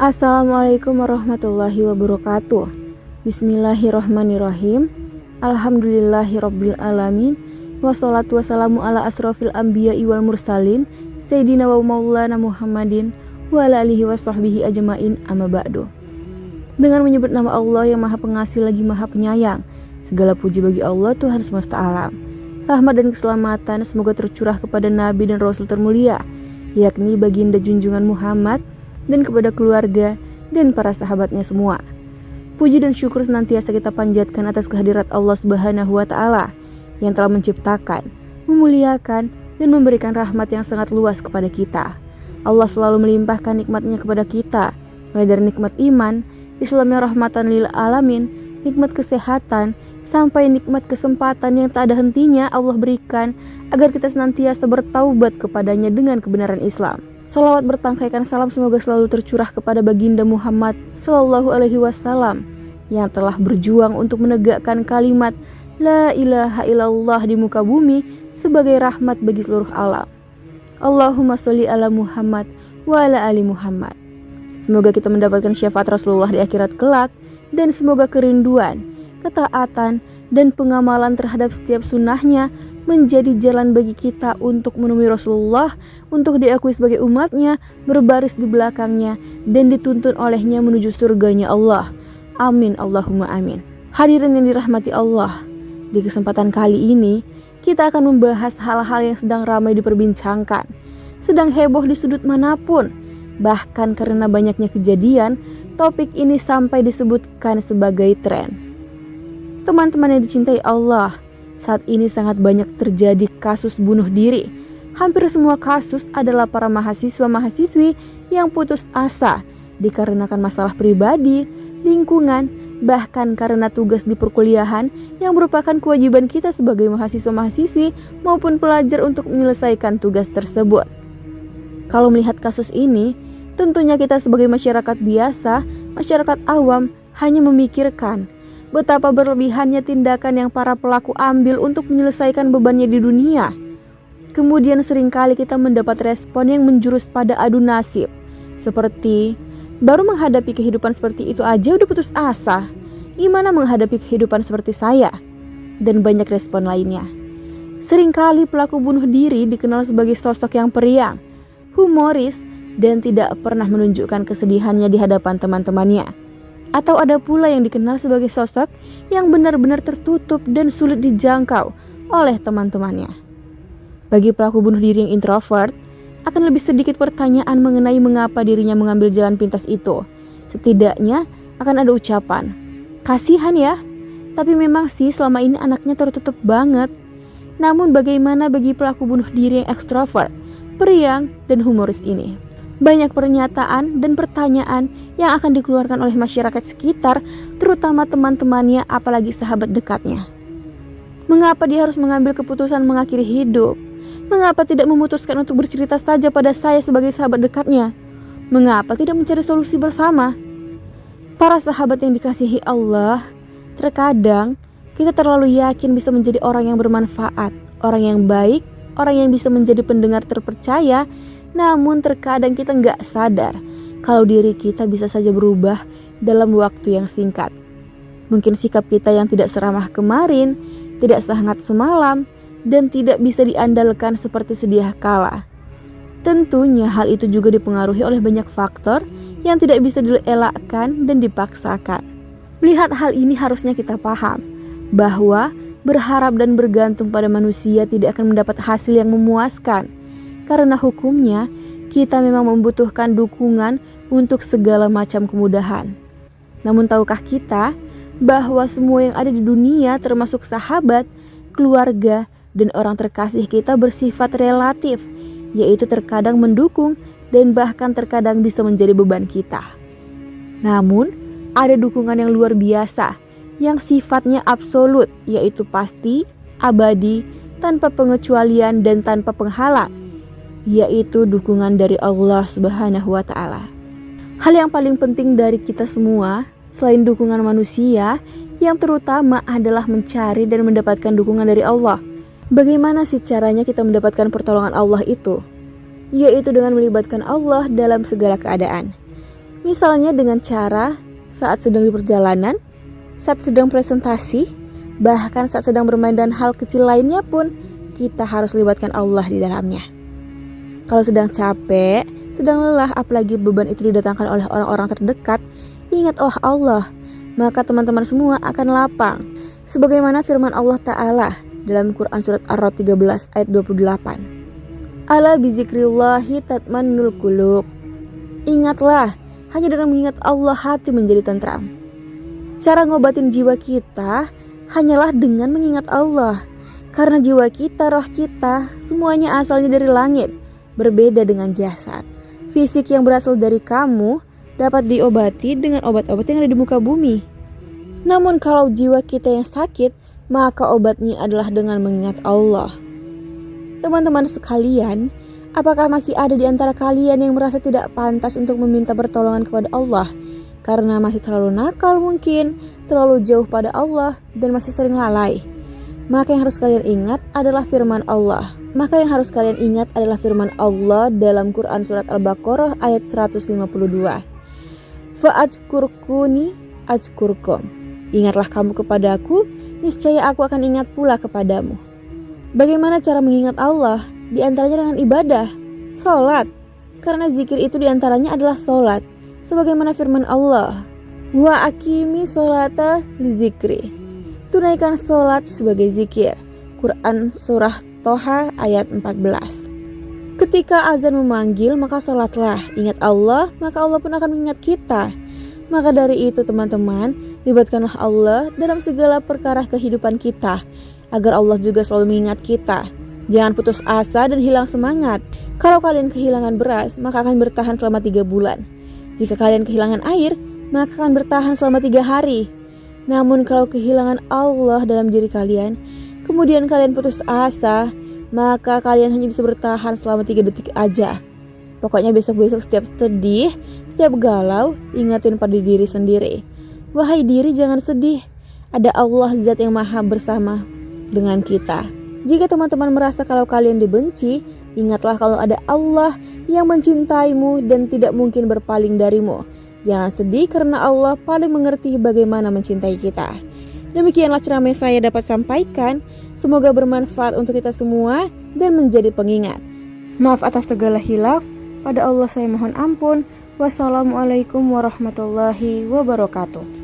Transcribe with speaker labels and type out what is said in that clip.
Speaker 1: Assalamualaikum warahmatullahi wabarakatuh. Bismillahirrahmanirrahim. Alhamdulillahirabbil alamin. Wassalatu wassalamu ala asrofil anbiya'i wal mursalin Sayyidina wa maulana Muhammadin wa ala alihi wa sahbihi ajmain, amma ba'du. Dengan menyebut nama Allah yang maha pengasih lagi maha penyayang, segala puji bagi Allah Tuhan semesta alam. Rahmat dan keselamatan semoga tercurah kepada Nabi dan Rasul termulia, yakni baginda junjungan Muhammad, dan kepada keluarga dan para sahabatnya semua. Puji dan syukur senantiasa kita panjatkan atas kehadirat Allah Subhanahu wa Ta'ala yang telah menciptakan, memuliakan, dan memberikan rahmat yang sangat luas kepada kita. Allah selalu melimpahkan nikmatnya kepada kita, mulai dari nikmat iman, Islam yang rahmatan lil alamin, nikmat kesehatan, sampai nikmat kesempatan yang tak ada hentinya Allah berikan agar kita senantiasa bertaubat kepadanya dengan kebenaran Islam. Salawat bertangkaikan salam semoga selalu tercurah kepada baginda Muhammad Sallallahu Alaihi Wasallam yang telah berjuang untuk menegakkan kalimat La ilaha illallah di muka bumi sebagai rahmat bagi seluruh alam. Allahumma sholli ala Muhammad wa ala ali Muhammad. Semoga kita mendapatkan syafaat Rasulullah di akhirat kelak, dan semoga kerinduan, ketaatan, dan pengamalan terhadap setiap sunnahnya menjadi jalan bagi kita untuk menemui Rasulullah, untuk diakui sebagai umatnya, berbaris di belakangnya, dan dituntun olehnya menuju surganya Allah. Amin, Allahumma amin. Hadirin yang dirahmati Allah, di kesempatan kali ini kita akan membahas hal-hal yang sedang ramai diperbincangkan, sedang heboh di sudut manapun. Bahkan karena banyaknya kejadian, topik ini sampai disebutkan sebagai tren. Teman-teman yang dicintai Allah, saat ini sangat banyak terjadi kasus bunuh diri. Hampir semua kasus adalah para mahasiswa-mahasiswi yang putus asa dikarenakan masalah pribadi, lingkungan, bahkan karena tugas di perkuliahan yang merupakan kewajiban kita sebagai mahasiswa-mahasiswi maupun pelajar untuk menyelesaikan tugas tersebut. Kalau melihat kasus ini, tentunya kita sebagai masyarakat biasa, masyarakat awam hanya memikirkan betapa berlebihannya tindakan yang para pelaku ambil untuk menyelesaikan bebannya di dunia. Kemudian seringkali kita mendapat respon yang menjurus pada adu nasib, seperti baru menghadapi kehidupan seperti itu aja udah putus asa, gimana menghadapi kehidupan seperti saya? Dan banyak respon lainnya. Seringkali pelaku bunuh diri dikenal sebagai sosok yang periang, humoris, dan tidak pernah menunjukkan kesedihannya di hadapan teman-temannya. Atau ada pula yang dikenal sebagai sosok yang benar-benar tertutup dan sulit dijangkau oleh teman-temannya. Bagi pelaku bunuh diri yang introvert, akan lebih sedikit pertanyaan mengenai mengapa dirinya mengambil jalan pintas itu. Setidaknya akan ada ucapan, kasihan ya, tapi memang sih selama ini anaknya tertutup banget. Namun bagaimana bagi pelaku bunuh diri yang ekstrovert, periang, dan humoris ini? Banyak pernyataan dan pertanyaan yang akan dikeluarkan oleh masyarakat sekitar, terutama teman-temannya apalagi sahabat dekatnya. Mengapa dia harus mengambil keputusan mengakhiri hidup? Mengapa tidak memutuskan untuk bercerita saja pada saya sebagai sahabat dekatnya? Mengapa tidak mencari solusi bersama? Para sahabat yang dikasihi Allah, terkadang kita terlalu yakin bisa menjadi orang yang bermanfaat, orang yang baik, orang yang bisa menjadi pendengar terpercaya. Namun terkadang kita nggak sadar kalau diri kita bisa saja berubah dalam waktu yang singkat. Mungkin sikap kita yang tidak seramah kemarin, tidak sehangat semalam, dan tidak bisa diandalkan seperti sedia kala. Tentunya hal itu juga dipengaruhi oleh banyak faktor yang tidak bisa dielakkan dan dipaksakan. Melihat hal ini harusnya kita paham bahwa berharap dan bergantung pada manusia tidak akan mendapat hasil yang memuaskan. Karena hukumnya, kita memang membutuhkan dukungan untuk segala macam kemudahan. Namun tahukah kita bahwa semua yang ada di dunia termasuk sahabat, keluarga, dan orang terkasih kita bersifat relatif, yaitu terkadang mendukung dan bahkan terkadang bisa menjadi beban kita. Namun, ada dukungan yang luar biasa, yang sifatnya absolut, yaitu pasti, abadi, tanpa pengecualian dan tanpa penghalang, yaitu dukungan dari Allah Subhanahu wa Ta'ala. Hal yang paling penting dari kita semua, selain dukungan manusia, yang terutama adalah mencari dan mendapatkan dukungan dari Allah. Bagaimana sih caranya kita mendapatkan pertolongan Allah itu? Yaitu dengan melibatkan Allah dalam segala keadaan. Misalnya dengan cara saat sedang di perjalanan, saat sedang presentasi, bahkan saat sedang bermain dan hal kecil lainnya pun kita harus libatkan Allah di dalamnya. Kalau sedang capek, sedang lelah, apalagi beban itu didatangkan oleh orang-orang terdekat, ingat Allah, maka teman-teman semua akan lapang. Sebagaimana firman Allah Ta'ala dalam Quran Surat Ar-Ra'd 13 ayat 28. Ala bizikrillahi tatmannul qulub. Ingatlah, hanya dengan mengingat Allah hati menjadi tentram. Cara ngobatin jiwa kita hanyalah dengan mengingat Allah. Karena jiwa kita, roh kita, semuanya asalnya dari langit, berbeda dengan jasad. Fisik yang berasal dari kamu dapat diobati dengan obat-obat yang ada di muka bumi. Namun kalau jiwa kita yang sakit, maka obatnya adalah dengan mengingat Allah. Teman-teman sekalian, apakah masih ada di antara kalian yang merasa tidak pantas untuk meminta pertolongan kepada Allah? Karena masih terlalu nakal mungkin, terlalu jauh pada Allah, dan masih sering lalai. Maka yang harus kalian ingat adalah firman Allah. Dalam Quran Surat Al-Baqarah ayat 152. Fa'adkurkuni ajkurkum. Ingatlah kamu kepadaku, niscaya aku akan ingat pula kepadamu. Bagaimana cara mengingat Allah? Di antaranya dengan ibadah, sholat. Karena zikir itu di antaranya adalah sholat. Sebagaimana firman Allah, wa aqimi sholata li zikri. Tunaikan sholat sebagai zikir. Quran Surah Toha ayat 14. Ketika azan memanggil, maka sholatlah. Ingat Allah, maka Allah pun akan mengingat kita. Maka dari itu teman-teman, libatkanlah Allah dalam segala perkara kehidupan kita, agar Allah juga selalu mengingat kita. Jangan putus asa dan hilang semangat. Kalau kalian kehilangan beras, maka akan bertahan selama 3 bulan. Jika kalian kehilangan air, maka akan bertahan selama 3 hari. Namun kalau kehilangan Allah dalam diri kalian, kemudian kalian putus asa, maka kalian hanya bisa bertahan selama 3 detik aja. Pokoknya besok-besok setiap sedih, setiap galau, ingatin pada diri sendiri. Wahai diri, jangan sedih. Ada Allah Zat yang maha bersama dengan kita. Jika teman-teman merasa kalau kalian dibenci, ingatlah kalau ada Allah yang mencintaimu dan tidak mungkin berpaling darimu. Jangan sedih karena Allah paling mengerti bagaimana mencintai kita. Demikianlah ceramah yang saya dapat sampaikan. Semoga bermanfaat untuk kita semua dan menjadi pengingat. Maaf atas segala hilaf. Pada Allah saya mohon ampun. Wassalamualaikum warahmatullahi wabarakatuh.